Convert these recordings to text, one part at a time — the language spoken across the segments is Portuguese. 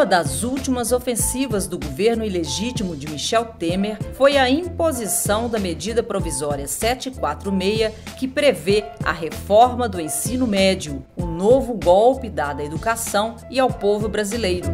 das últimas ofensivas do governo ilegítimo de Michel Temer foi a imposição da medida provisória 746, que prevê a reforma do ensino médio, o novo golpe dado à educação e ao povo brasileiro.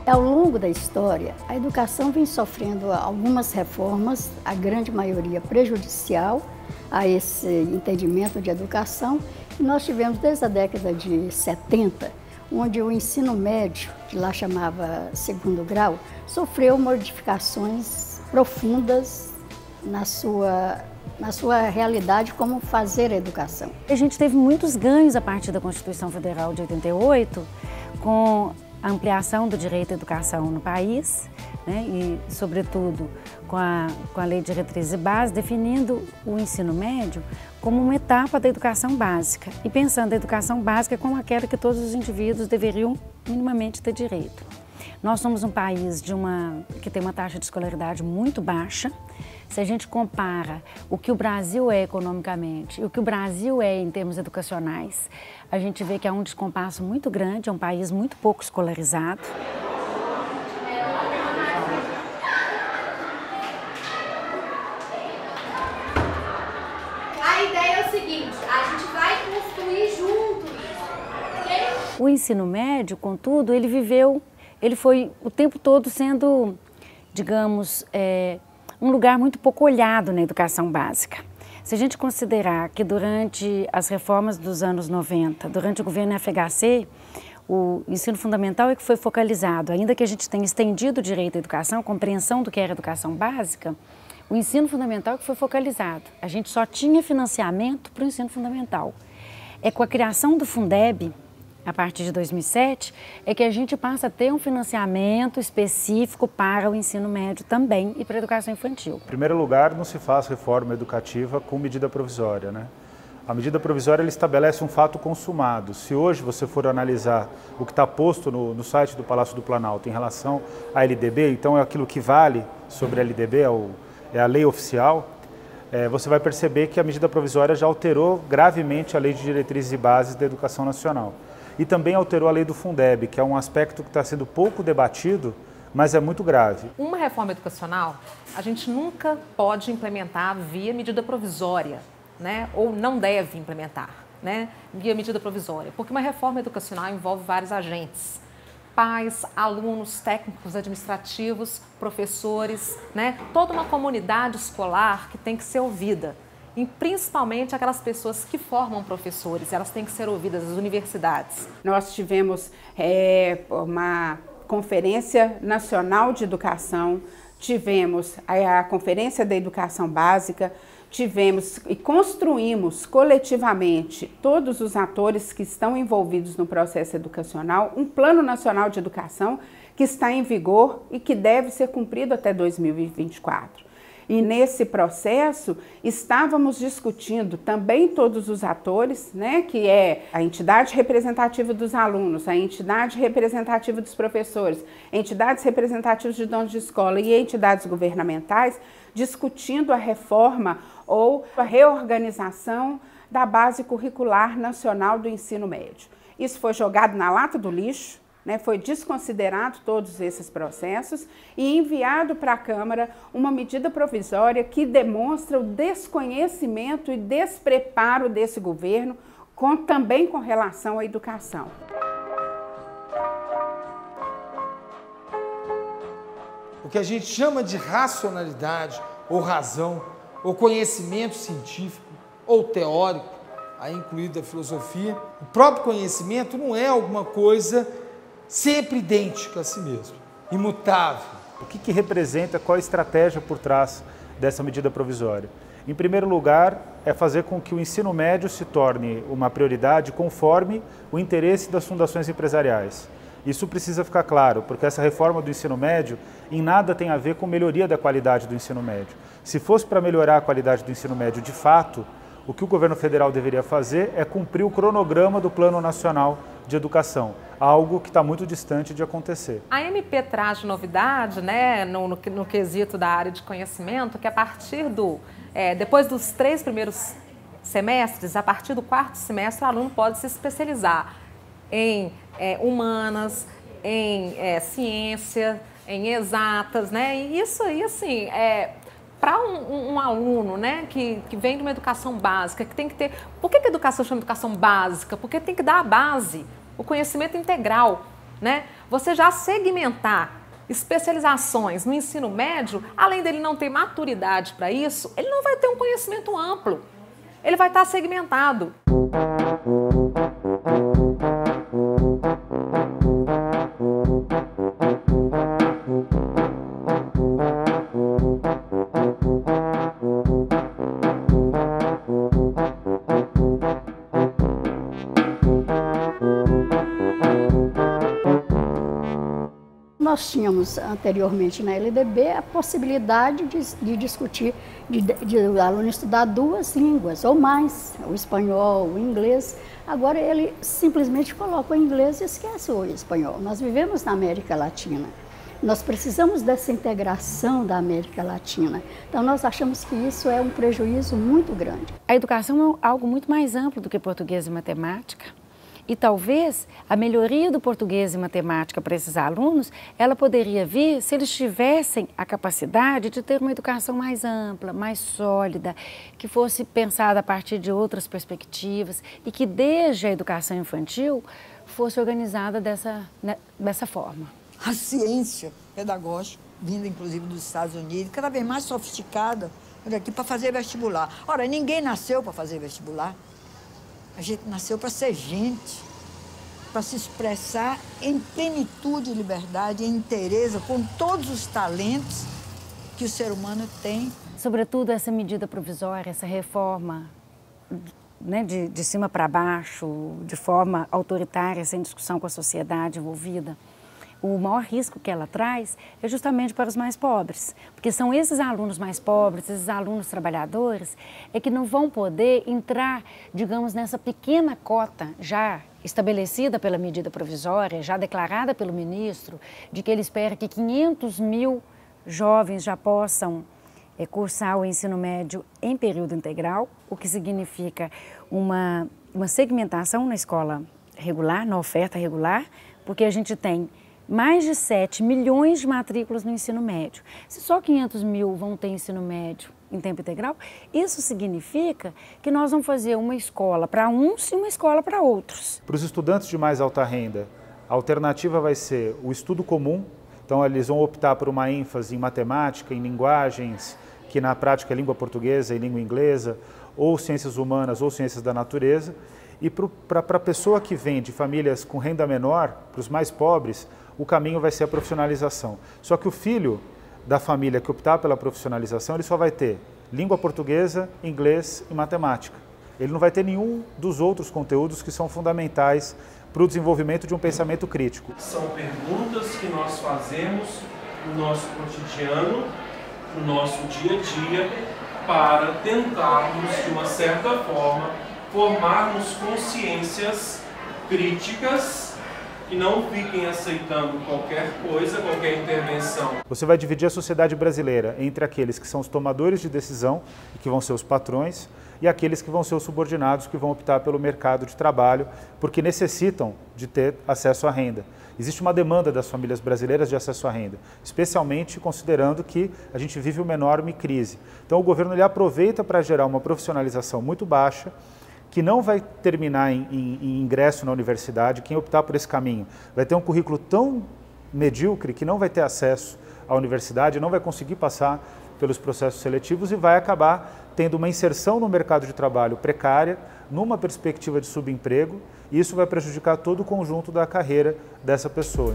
Ao longo da história, a educação vem sofrendo algumas reformas, a grande maioria prejudicial a esse entendimento de educação. E nós tivemos desde a década de 70, onde o ensino médio, que lá chamava segundo grau, sofreu modificações profundas na sua realidade como fazer a educação. A gente teve muitos ganhos a partir da Constituição Federal de 88, com a ampliação do direito à educação no país, né, e, sobretudo, com a Lei de Diretrizes e Bases, definindo o ensino médio como uma etapa da educação básica e pensando a educação básica como aquela que todos os indivíduos deveriam minimamente ter direito. Nós somos um país que tem uma taxa de escolaridade muito baixa. Se a gente compara o que o Brasil é economicamente e o que o Brasil é em termos educacionais, a gente vê que há um descompasso muito grande, é um país muito pouco escolarizado. A ideia é o seguinte, a gente vai construir junto isso, ok? O ensino médio, contudo, ele foi o tempo todo sendo, digamos, um lugar muito pouco olhado na educação básica. Se a gente considerar que durante as reformas dos anos 90, durante o governo FHC, o ensino fundamental é que foi focalizado, ainda que a gente tenha estendido o direito à educação, a compreensão do que era educação básica, o ensino fundamental é que foi focalizado. A gente só tinha financiamento para o ensino fundamental. É com a criação do Fundeb, a partir de 2007, é que a gente passa a ter um financiamento específico para o ensino médio também e para a educação infantil. Em primeiro lugar, não se faz reforma educativa com medida provisória, né? A medida provisória ela estabelece um fato consumado. Se hoje você for analisar o que está posto no site do Palácio do Planalto em relação à LDB, então é aquilo que vale sobre a LDB, é a lei oficial, você vai perceber que a medida provisória já alterou gravemente a Lei de Diretrizes e Bases da Educação Nacional. E também alterou a lei do Fundeb, que é um aspecto que está sendo pouco debatido, mas é muito grave. Uma reforma educacional, a gente nunca pode implementar via medida provisória, né? Ou não deve implementar, né? Via medida provisória, porque uma reforma educacional envolve vários agentes. Pais, alunos, técnicos administrativos, professores, né? Toda uma comunidade escolar que tem que ser ouvida. E principalmente aquelas pessoas que formam professores, elas têm que ser ouvidas, as universidades. Nós tivemos uma Conferência Nacional de Educação, tivemos a Conferência da Educação Básica, tivemos e construímos coletivamente, todos os atores que estão envolvidos no processo educacional, um Plano Nacional de Educação que está em vigor e que deve ser cumprido até 2024. E nesse processo estávamos discutindo também todos os atores, né, que é a entidade representativa dos alunos, a entidade representativa dos professores, entidades representativas de donos de escola e entidades governamentais, discutindo a reforma ou a reorganização da Base Curricular Nacional do Ensino Médio. Isso foi jogado na lata do lixo, né, foi desconsiderado todos esses processos e enviado para a Câmara uma medida provisória que demonstra o desconhecimento e despreparo desse governo também com relação à educação. O que a gente chama de racionalidade ou razão ou conhecimento científico ou teórico, aí incluída a filosofia, o próprio conhecimento não é alguma coisa sempre idêntica a si mesmo, imutável. O que representa, qual a estratégia por trás dessa medida provisória? Em primeiro lugar, é fazer com que o ensino médio se torne uma prioridade conforme o interesse das fundações empresariais. Isso precisa ficar claro, porque essa reforma do ensino médio em nada tem a ver com melhoria da qualidade do ensino médio. Se fosse para melhorar a qualidade do ensino médio de fato, o que o governo federal deveria fazer é cumprir o cronograma do Plano Nacional de Educação, algo que está muito distante de acontecer. A MP traz de novidade, né, no quesito da área de conhecimento, que a partir depois dos 3 primeiros semestres, a partir do 4º semestre, o aluno pode se especializar em humanas, em ciência, em exatas, né? E isso aí, assim, para um aluno, né, que vem de uma educação básica, que tem que ter... Por que a educação chama educação básica? Porque tem que dar a base, o conhecimento integral, né? Você já segmentar especializações no ensino médio, além dele não ter maturidade para isso, ele não vai ter um conhecimento amplo. Ele vai estar segmentado. Nós tínhamos anteriormente na LDB a possibilidade de discutir, de o aluno estudar 2 línguas ou mais, o espanhol, o inglês. Agora ele simplesmente coloca o inglês e esquece o espanhol. Nós vivemos na América Latina. Nós precisamos dessa integração da América Latina. Então nós achamos que isso é um prejuízo muito grande. A educação é algo muito mais amplo do que português e matemática. E talvez a melhoria do português e matemática para esses alunos, ela poderia vir se eles tivessem a capacidade de ter uma educação mais ampla, mais sólida, que fosse pensada a partir de outras perspectivas e que desde a educação infantil fosse organizada dessa forma. A ciência pedagógica, vinda inclusive dos Estados Unidos, cada vez mais sofisticada, aqui para fazer vestibular. Ora, ninguém nasceu para fazer vestibular. A gente nasceu para ser gente, para se expressar em plenitude, liberdade, em inteireza, com todos os talentos que o ser humano tem. Sobretudo essa medida provisória, essa reforma, né, de cima para baixo, de forma autoritária, sem discussão com a sociedade envolvida. O maior risco que ela traz é justamente para os mais pobres, porque são esses alunos mais pobres, esses alunos trabalhadores, que não vão poder entrar, digamos, nessa pequena cota já estabelecida pela medida provisória, já declarada pelo ministro, de que ele espera que 500 mil jovens já possam cursar o ensino médio em período integral, o que significa uma segmentação na escola regular, na oferta regular, porque a gente tem mais de 7 milhões de matrículas no ensino médio. Se só 500 mil vão ter ensino médio em tempo integral, isso significa que nós vamos fazer uma escola para uns e uma escola para outros. Para os estudantes de mais alta renda, a alternativa vai ser o estudo comum, então eles vão optar por uma ênfase em matemática, em linguagens, que na prática é língua portuguesa e língua inglesa, ou ciências humanas ou ciências da natureza. E para a pessoa que vem de famílias com renda menor, para os mais pobres, o caminho vai ser a profissionalização. Só que o filho da família que optar pela profissionalização, ele só vai ter língua portuguesa, inglês e matemática. Ele não vai ter nenhum dos outros conteúdos que são fundamentais para o desenvolvimento de um pensamento crítico. São perguntas que nós fazemos no nosso cotidiano, no nosso dia a dia, para tentarmos, de uma certa forma, formarmos consciências críticas que não fiquem aceitando qualquer coisa, qualquer intervenção. Você vai dividir a sociedade brasileira entre aqueles que são os tomadores de decisão, e que vão ser os patrões, e aqueles que vão ser os subordinados, que vão optar pelo mercado de trabalho, porque necessitam de ter acesso à renda. Existe uma demanda das famílias brasileiras de acesso à renda, especialmente considerando que a gente vive uma enorme crise. Então o governo ele aproveita para gerar uma profissionalização muito baixa, que não vai terminar em ingresso na universidade. Quem optar por esse caminho vai ter um currículo tão medíocre que não vai ter acesso à universidade, não vai conseguir passar pelos processos seletivos e vai acabar tendo uma inserção no mercado de trabalho precária, numa perspectiva de subemprego, e isso vai prejudicar todo o conjunto da carreira dessa pessoa.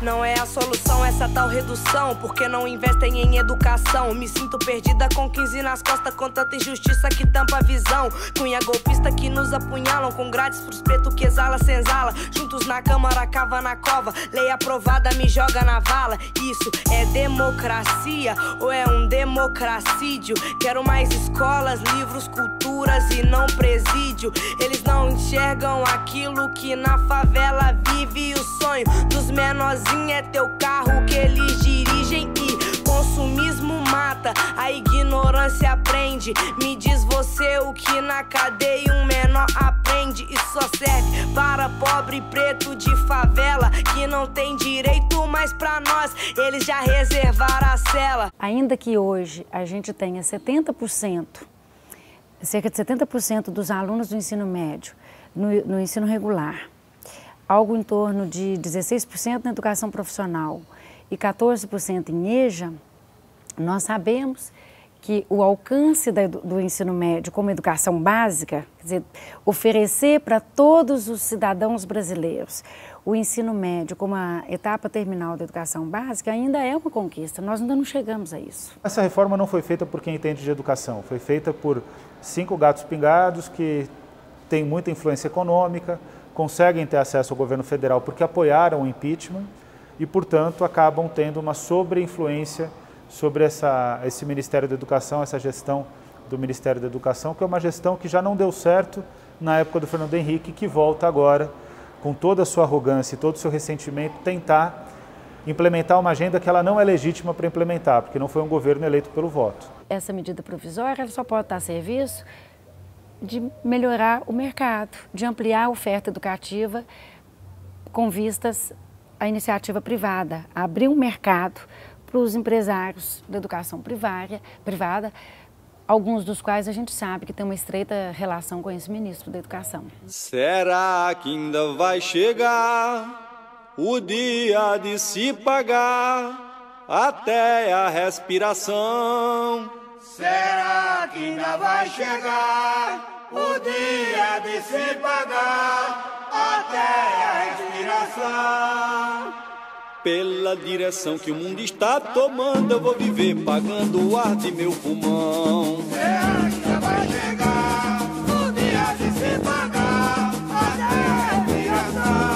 Não é a solução essa tal redução, porque não investem em educação. Me sinto perdida com 15 nas costas, com tanta injustiça que tampa a visão. Cunha golpista que nos apunhalam, com grades pros pretos que exala senzala. Juntos na câmara, cava na cova, lei aprovada me joga na vala. Isso é democracia ou é um democracídio? Quero mais escolas, livros, culturas e não presídio. Eles não enxergam aquilo que na favela vive. O sonho dos menorzinhos é teu carro que eles dirigem e consumismo mata, a ignorância prende. Me diz você o que na cadeia um menor aprende. E só serve para pobre preto de favela que não tem direito, mas pra nós eles já reservaram a cela. Ainda que hoje a gente tenha cerca de 70% dos alunos do ensino médio no ensino regular, algo em torno de 16% na educação profissional e 14% em EJA, nós sabemos que o alcance do ensino médio como educação básica, quer dizer, oferecer para todos os cidadãos brasileiros o ensino médio como a etapa terminal da educação básica ainda é uma conquista, nós ainda não chegamos a isso. Essa reforma não foi feita por quem entende de educação, foi feita por 5 gatos pingados que têm muita influência econômica, conseguem ter acesso ao governo federal porque apoiaram o impeachment e, portanto, acabam tendo uma sobreinfluência sobre esse Ministério da Educação, essa gestão do Ministério da Educação, que é uma gestão que já não deu certo na época do Fernando Henrique, que volta agora, com toda a sua arrogância e todo o seu ressentimento, tentar implementar uma agenda que ela não é legítima para implementar, porque não foi um governo eleito pelo voto. Essa medida provisória ela só pode estar a serviço de melhorar o mercado, de ampliar a oferta educativa com vistas à iniciativa privada, a abrir um mercado para os empresários da educação privada, alguns dos quais a gente sabe que tem uma estreita relação com esse ministro da Educação. Será que ainda vai chegar o dia de se pagar até a respiração? Será que ainda vai chegar o dia de se pagar até a respiração? Pela direção que o mundo está tomando, eu vou viver pagando o ar de meu pulmão. Será que ainda vai chegar o dia de se pagar até a respiração?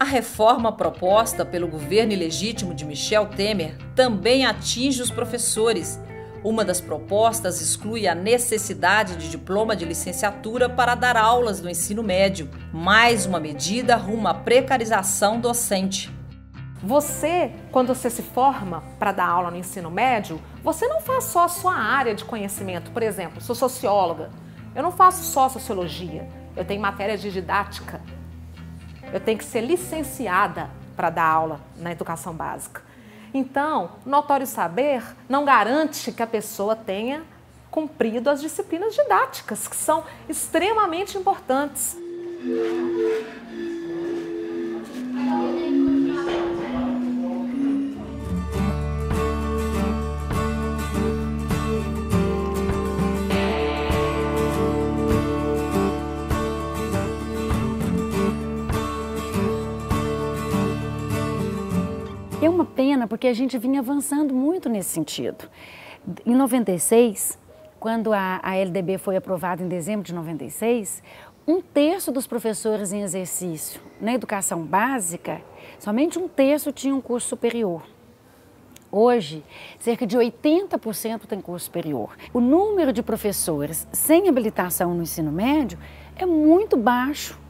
A reforma proposta pelo governo ilegítimo de Michel Temer também atinge os professores. Uma das propostas exclui a necessidade de diploma de licenciatura para dar aulas no ensino médio. Mais uma medida rumo à precarização docente. Você, quando você se forma para dar aula no ensino médio, você não faz só a sua área de conhecimento. Por exemplo, sou socióloga, eu não faço só sociologia, eu tenho matéria de didática. Eu tenho que ser licenciada para dar aula na educação básica. Então, notório saber não garante que a pessoa tenha cumprido as disciplinas didáticas, que são extremamente importantes. É uma pena porque a gente vinha avançando muito nesse sentido. Em 96, quando a LDB foi aprovada em dezembro de 96, 1/3 dos professores em exercício na educação básica, somente 1/3 tinha um curso superior. Hoje, cerca de 80% tem curso superior. O número de professores sem habilitação no ensino médio é muito baixo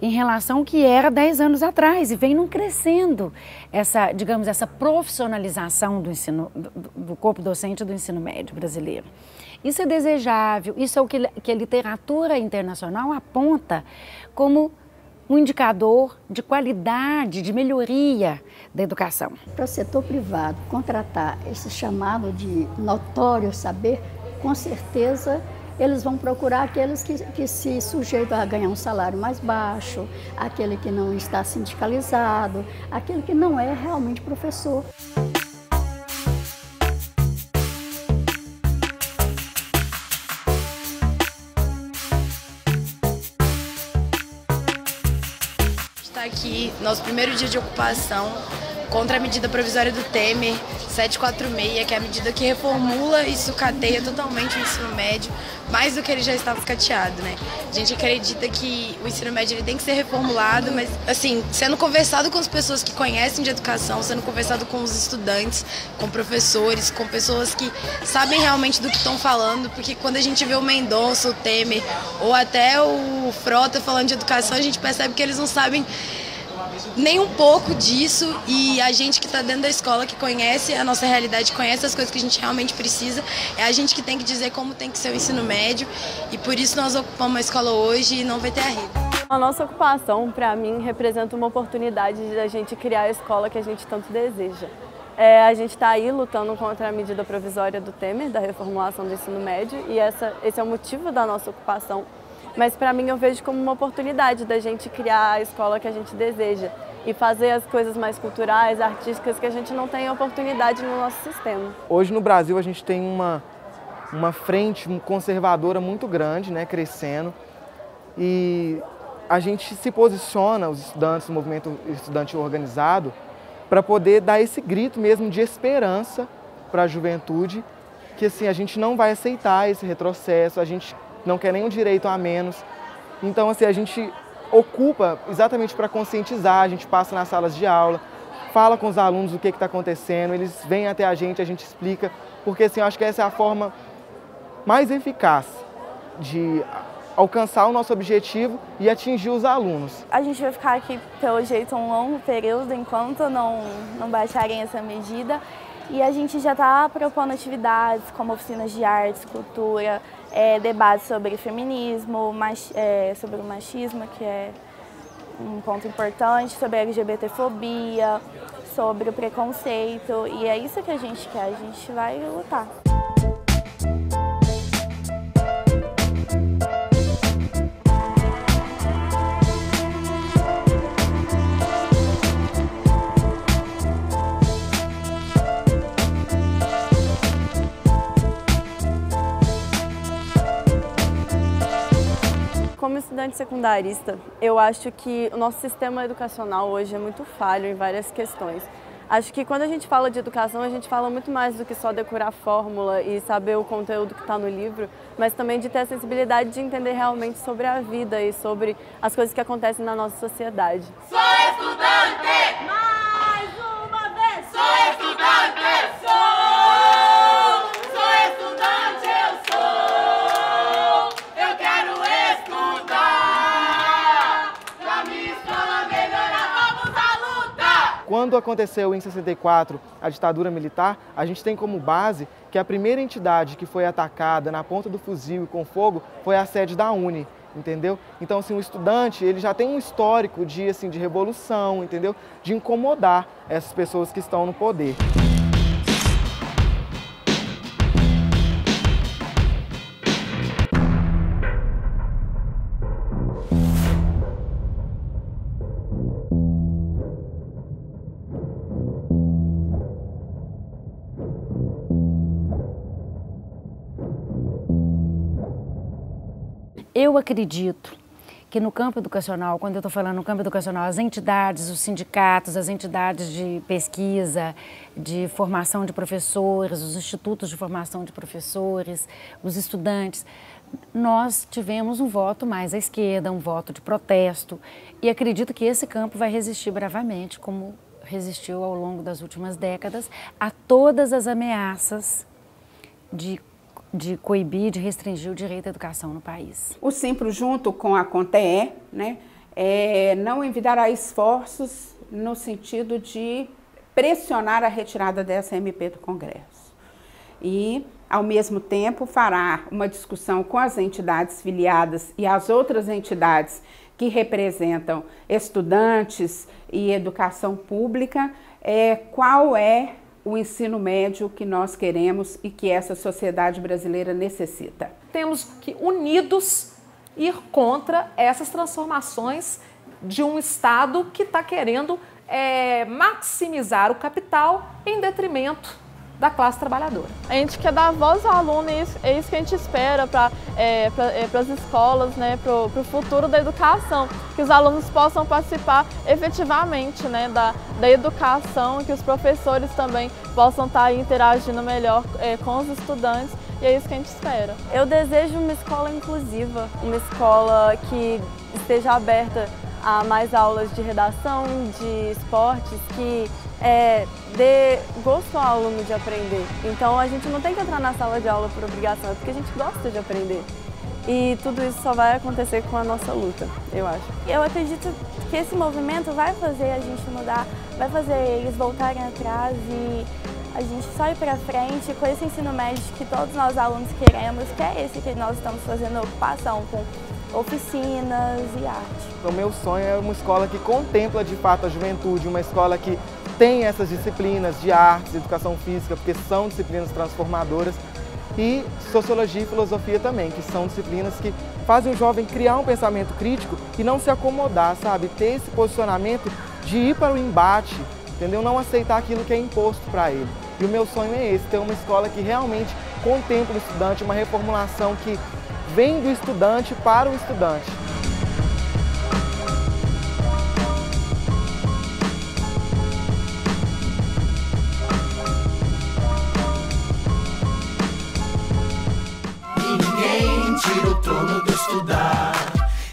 em relação ao que era 10 anos atrás e vem não crescendo essa, digamos, essa profissionalização do corpo docente do ensino médio brasileiro. Isso é desejável, isso é o que a literatura internacional aponta como um indicador de qualidade, de melhoria da educação. Para o setor privado contratar esse chamado de notório saber, com certeza eles vão procurar aqueles que se sujeitam a ganhar um salário mais baixo, aquele que não está sindicalizado, aquele que não é realmente professor. Está aqui, nosso primeiro dia de ocupação, contra a medida provisória do Temer, 746, que é a medida que reformula e sucateia totalmente o ensino médio, mais do que ele já estava sucateado, né? A gente acredita que o ensino médio ele tem que ser reformulado, mas, assim, sendo conversado com as pessoas que conhecem de educação, sendo conversado com os estudantes, com professores, com pessoas que sabem realmente do que estão falando, porque quando a gente vê o Mendonça, o Temer, ou até o Frota falando de educação, a gente percebe que eles não sabem nem um pouco disso, e a gente que está dentro da escola, que conhece a nossa realidade, conhece as coisas que a gente realmente precisa, é a gente que tem que dizer como tem que ser o ensino médio, e por isso nós ocupamos a escola hoje e não vai ter arrego. A nossa ocupação, para mim, representa uma oportunidade de a gente criar a escola que a gente tanto deseja. A gente está aí lutando contra a medida provisória do Temer, da reformulação do ensino médio, e esse é o motivo da nossa ocupação. Mas para mim eu vejo como uma oportunidade da gente criar a escola que a gente deseja e fazer as coisas mais culturais, artísticas que a gente não tem oportunidade no nosso sistema. Hoje no Brasil a gente tem uma frente conservadora muito grande, né, crescendo, e a gente se posiciona, os estudantes, o movimento estudantil organizado, para poder dar esse grito mesmo de esperança para a juventude, que assim, a gente não vai aceitar esse retrocesso, a gente não quer nenhum direito a menos. Então, assim, a gente ocupa exatamente para conscientizar, a gente passa nas salas de aula, fala com os alunos o que está acontecendo, eles vêm até a gente explica, porque assim, eu acho que essa é a forma mais eficaz de alcançar o nosso objetivo e atingir os alunos. A gente vai ficar aqui, pelo jeito, um longo período enquanto não baixarem essa medida. E a gente já está propondo atividades como oficinas de artes, cultura, debates sobre feminismo, sobre o machismo, que é um ponto importante, sobre a LGBTfobia, sobre o preconceito. E é isso que a gente quer, a gente vai lutar. Como estudante secundarista, eu acho que o nosso sistema educacional hoje é muito falho em várias questões. Acho que quando a gente fala de educação, a gente fala muito mais do que só decorar fórmula e saber o conteúdo que está no livro, mas também de ter a sensibilidade de entender realmente sobre a vida e sobre as coisas que acontecem na nossa sociedade. Sou estudante! Mais uma vez! Sou estudante! Sou estudante, eu sou! Eu quero estudar! Pra minha escola melhorar, vamos à luta! Quando aconteceu em 64 a ditadura militar, a gente tem como base que a primeira entidade que foi atacada na ponta do fuzil e com fogo foi a sede da UNE. Entendeu? Então, assim, o estudante, ele já tem um histórico de revolução, entendeu? De incomodar essas pessoas que estão no poder. Eu acredito que no campo educacional, quando eu estou falando no campo educacional, as entidades, os sindicatos, as entidades de pesquisa, de formação de professores, os institutos de formação de professores, os estudantes, nós tivemos um voto mais à esquerda, um voto de protesto, e acredito que esse campo vai resistir bravamente, como resistiu ao longo das últimas décadas, a todas as ameaças de coibir, de restringir o direito à educação no país. O Simpro, junto com a CONTEE, né, não envidará esforços no sentido de pressionar a retirada dessa MP do Congresso. E, ao mesmo tempo, fará uma discussão com as entidades filiadas e as outras entidades que representam estudantes e educação pública, qual é o ensino médio que nós queremos e que essa sociedade brasileira necessita. Temos que, unidos, ir contra essas transformações de um Estado que está querendo maximizar o capital em detrimento da classe trabalhadora. A gente quer dar voz ao aluno e é isso que a gente espera para as escolas, né, para o futuro da educação, que os alunos possam participar efetivamente, né, da educação, que os professores também possam estar aí interagindo melhor com os estudantes, e é isso que a gente espera. Eu desejo uma escola inclusiva, uma escola que esteja aberta a mais aulas de redação, de esportes, que dê gosto ao aluno de aprender. Então a gente não tem que entrar na sala de aula por obrigação, é porque a gente gosta de aprender. E tudo isso só vai acontecer com a nossa luta, eu acho. Eu acredito que esse movimento vai fazer a gente mudar, vai fazer eles voltarem atrás e a gente só ir para frente com esse ensino médio que todos nós alunos queremos, que é esse que nós estamos fazendo ocupação com oficinas e arte. O meu sonho é uma escola que contempla de fato a juventude, uma escola que tem essas disciplinas de artes, educação física, porque são disciplinas transformadoras, e sociologia e filosofia também, que são disciplinas que fazem o jovem criar um pensamento crítico e não se acomodar, sabe? Ter esse posicionamento de ir para o embate, entendeu? Não aceitar aquilo que é imposto para ele. E o meu sonho é esse, ter uma escola que realmente contempla o estudante, uma reformulação que vem do estudante para o estudante. Ninguém tira o trono do estudar,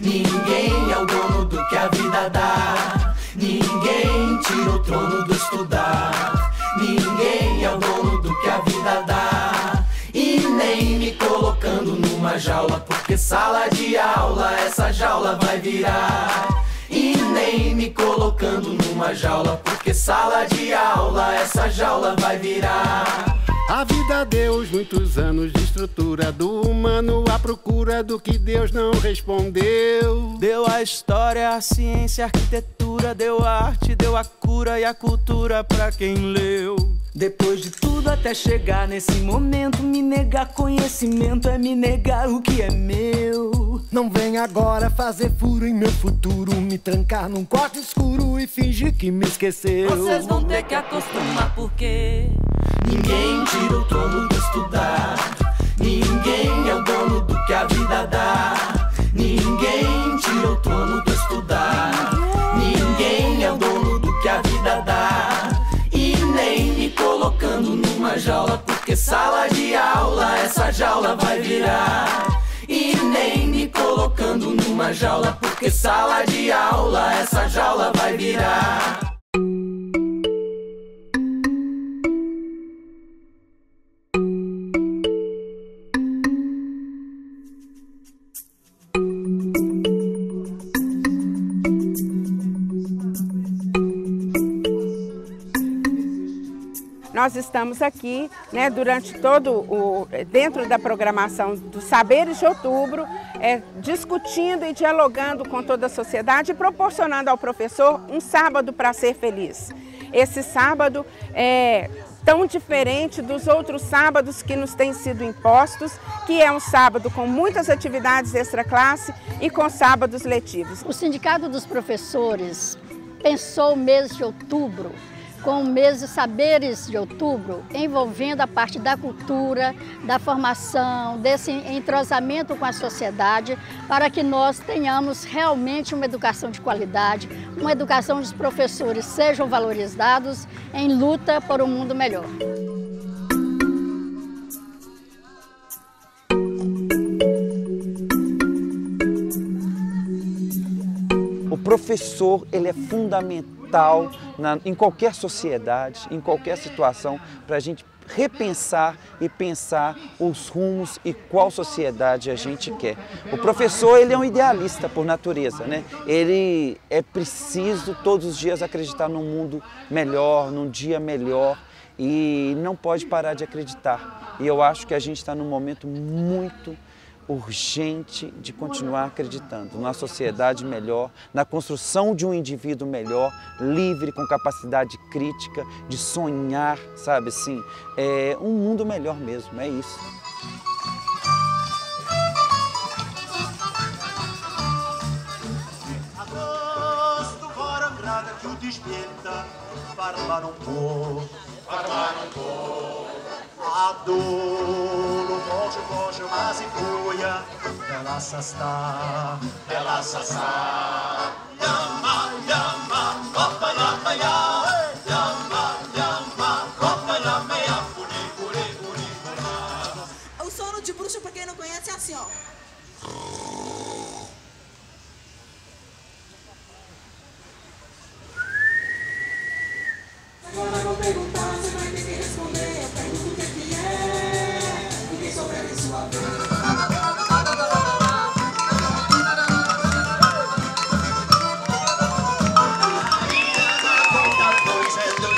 ninguém é o dono do que a vida dá. Ninguém tira o trono do estudar, ninguém é o dono do que a vida dá. E nem me colocando numa jaula, porque sala de aula essa jaula vai virar. E nem me colocando numa jaula, porque sala de aula essa jaula vai virar. A vida deu muitos anos de estrutura do humano à procura do que Deus não respondeu. Deu a história, a ciência, a arquitetura, deu a arte, deu a cura e a cultura pra quem leu. Depois de tudo até chegar nesse momento, me negar conhecimento é me negar o que é meu. Não vem agora fazer furo em meu futuro, me trancar num quarto escuro e fingir que me esqueceu. Vocês vão ter que acostumar porque ninguém tira o trono do estudar, ninguém é o dono do que a vida dá. Ninguém tira o trono do estudar, ninguém é o dono do que a vida dá. E nem me colocando numa jaula, porque sala de aula essa jaula vai virar. E nem me colocando numa jaula, porque sala de aula essa jaula vai virar. Nós estamos aqui, né, durante dentro da programação dos Saberes de Outubro, discutindo e dialogando com toda a sociedade e proporcionando ao professor um sábado para ser feliz. Esse sábado é tão diferente dos outros sábados que nos têm sido impostos, que é um sábado com muitas atividades extra-classe e com sábados letivos. O Sindicato dos Professores pensou o mês de outubro com o mês de Saberes de Outubro, envolvendo a parte da cultura, da formação, desse entrosamento com a sociedade, para que nós tenhamos realmente uma educação de qualidade, uma educação onde os professores sejam valorizados em luta por um mundo melhor. O professor, ele é fundamental em qualquer sociedade, em qualquer situação, para a gente repensar e pensar os rumos e qual sociedade a gente quer. O professor, ele é um idealista por natureza, né? Ele é preciso todos os dias acreditar num mundo melhor, num dia melhor, e não pode parar de acreditar. E eu acho que a gente está num momento muito urgente de continuar acreditando na sociedade melhor, na construção de um indivíduo melhor, livre, com capacidade crítica, de sonhar, sabe assim, um mundo melhor mesmo, é isso. Agosto, varandada que o despierta, farmaram por, Adoro, voce, mas e fuia, ela sasta, Yama, yama, copa, yama, yama, yama, copa, yama, yama, puri. O sono de bruxa, pra quem não conhece, é assim, ó. Agora vou perguntar, você vai ter que responder. Eu pergunto o que é, e quem souber em sua vez. Maria na conta, pois é